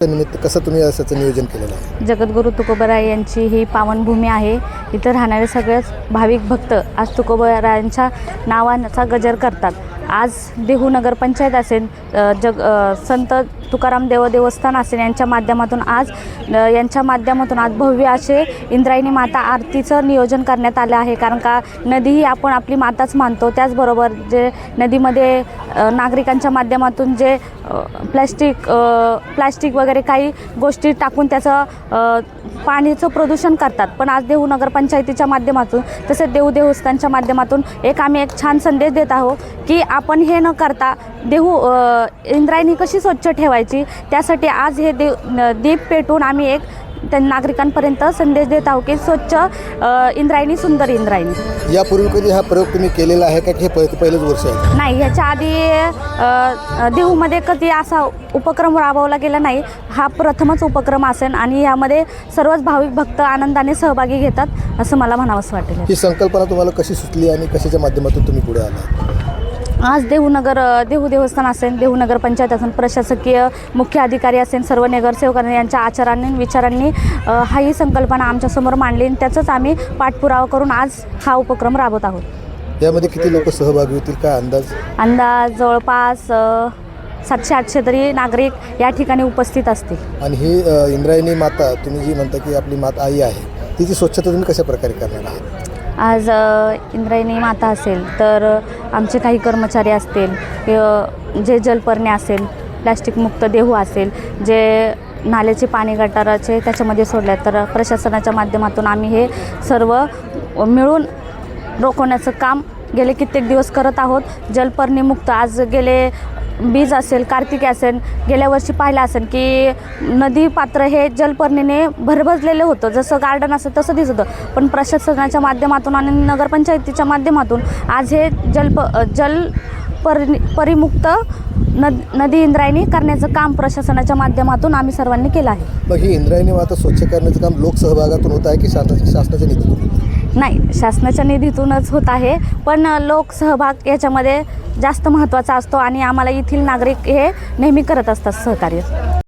निमित्त कसं तुम्ही असं नियोजन केलेलं आहे? जगद्गुरू तुकोबराय यांची ही पावनभूमी आहे. इथं राहणारे सगळेच भाविक भक्त आज तुकोबरायांच्या नावाचा गजर करतात. आज देहू नगरपंचायत असेल, संत तुकाराम देवस्थान असेल, यांच्या माध्यमातून आज भव्य असे इंद्रायणी माता आरतीचं नियोजन करण्यात आलं आहे. कारण का नदी ही आपण आपली माताच मानतो. त्याचबरोबर जे नदीमध्ये नागरिकांच्या माध्यमातून जे प्लॅस्टिक वगैरे काही गोष्टी टाकून त्याचं पाण्याचं प्रदूषण करतात. पण आज देहू नगरपंचायतीच्या माध्यमातून तसेच देहू देवस्थानच्या माध्यमातून आम्ही एक छान संदेश देत आहोत की आपण हे न करता देहू इंद्रायणी कशी स्वच्छ ठेवायची, त्यासाठी आज हे दीप पेटून आम्ही एक त्या नागरिकांपर्यंत संदेश देत आहोत की स्वच्छ इंद्रायणी सुंदर इंद्रायणी. यापूर्वी कधी हा प्रयोग तुम्ही केलेला आहे का, की हे पहिलंच वर्ष आहे? नाही, ह्याच्या आधी देहूमध्ये कधी असा उपक्रम राबवला गेला नाही. हा प्रथमच उपक्रम असेल आणि यामध्ये सर्वच भाविक भक्त आनंदाने सहभागी घेतात असं मला म्हणावंसं वाटेल. ही संकल्पना तुम्हाला कशी सुचली आणि कशाच्या माध्यमातून तुम्ही पुढे आला? आज देहू देवस्थान असेल, देहू नगरपंचायत असेल, प्रशासकीय मुख्य अधिकारी असेल, सर्व नगरसेवकांनी यांच्या आचारांनी विचारांनी ही संकल्पना आमच्यासमोर मांडली आणि त्याचाच आम्ही पाठपुरावा करून आज हा उपक्रम राबवत आहोत. यामध्ये किती लोक सहभागी होतील, काय अंदाज जवळपास 700-800 तरी नागरिक या ठिकाणी उपस्थित असतील. आणि ही इंद्रायणी माता तुम्ही जी म्हणता की आपली माता आई आहे, तिची स्वच्छता तुम्ही कशा प्रकारे करणार आहात? आज इंद्रायणी माता असेल तर आमचे काही कर्मचारी असतील, जे जलपर्णी असेल, प्लॅस्टिकमुक्त देहू असेल, जे नाल्याचे पाणी गटाराचे त्याच्यामध्ये सोडले, तर प्रशासनाच्या माध्यमातून आम्ही हे सर्व मिळून रोखण्याचं काम गेले कित्येक दिवस करत आहोत. जलपर्णीमुक्त आज गेले बीज असेल, कार्तिकी असेल, गेल्या वर्षी पाहिलं असेल की नदी पात्र हे जलपर्णीने भरभरलेलं होतं. जसं गार्डन असेल तसं दिसत होतं. पण प्रशासनाच्या माध्यमातून आणि नगरपंचायतीच्या माध्यमातून आज हे परिमुक्त नदी इंद्रायणी करण्याचं काम प्रशासनाच्या माध्यमातून आम्ही सर्वांनी केलं आहे. मग ही इंद्रायणी माता स्वच्छ करण्याचं काम लोकसहभागातून होत आहे की शासनाच्या निधीतून? नाही, शासनाच्या निधीतूनच होत आहे, पण लोकसहभाग याच्यामध्ये जास्त महत्त्वाचा असतो आणि आम्हाला येथील नागरिक हे नेहमी करत असतात सहकार्य.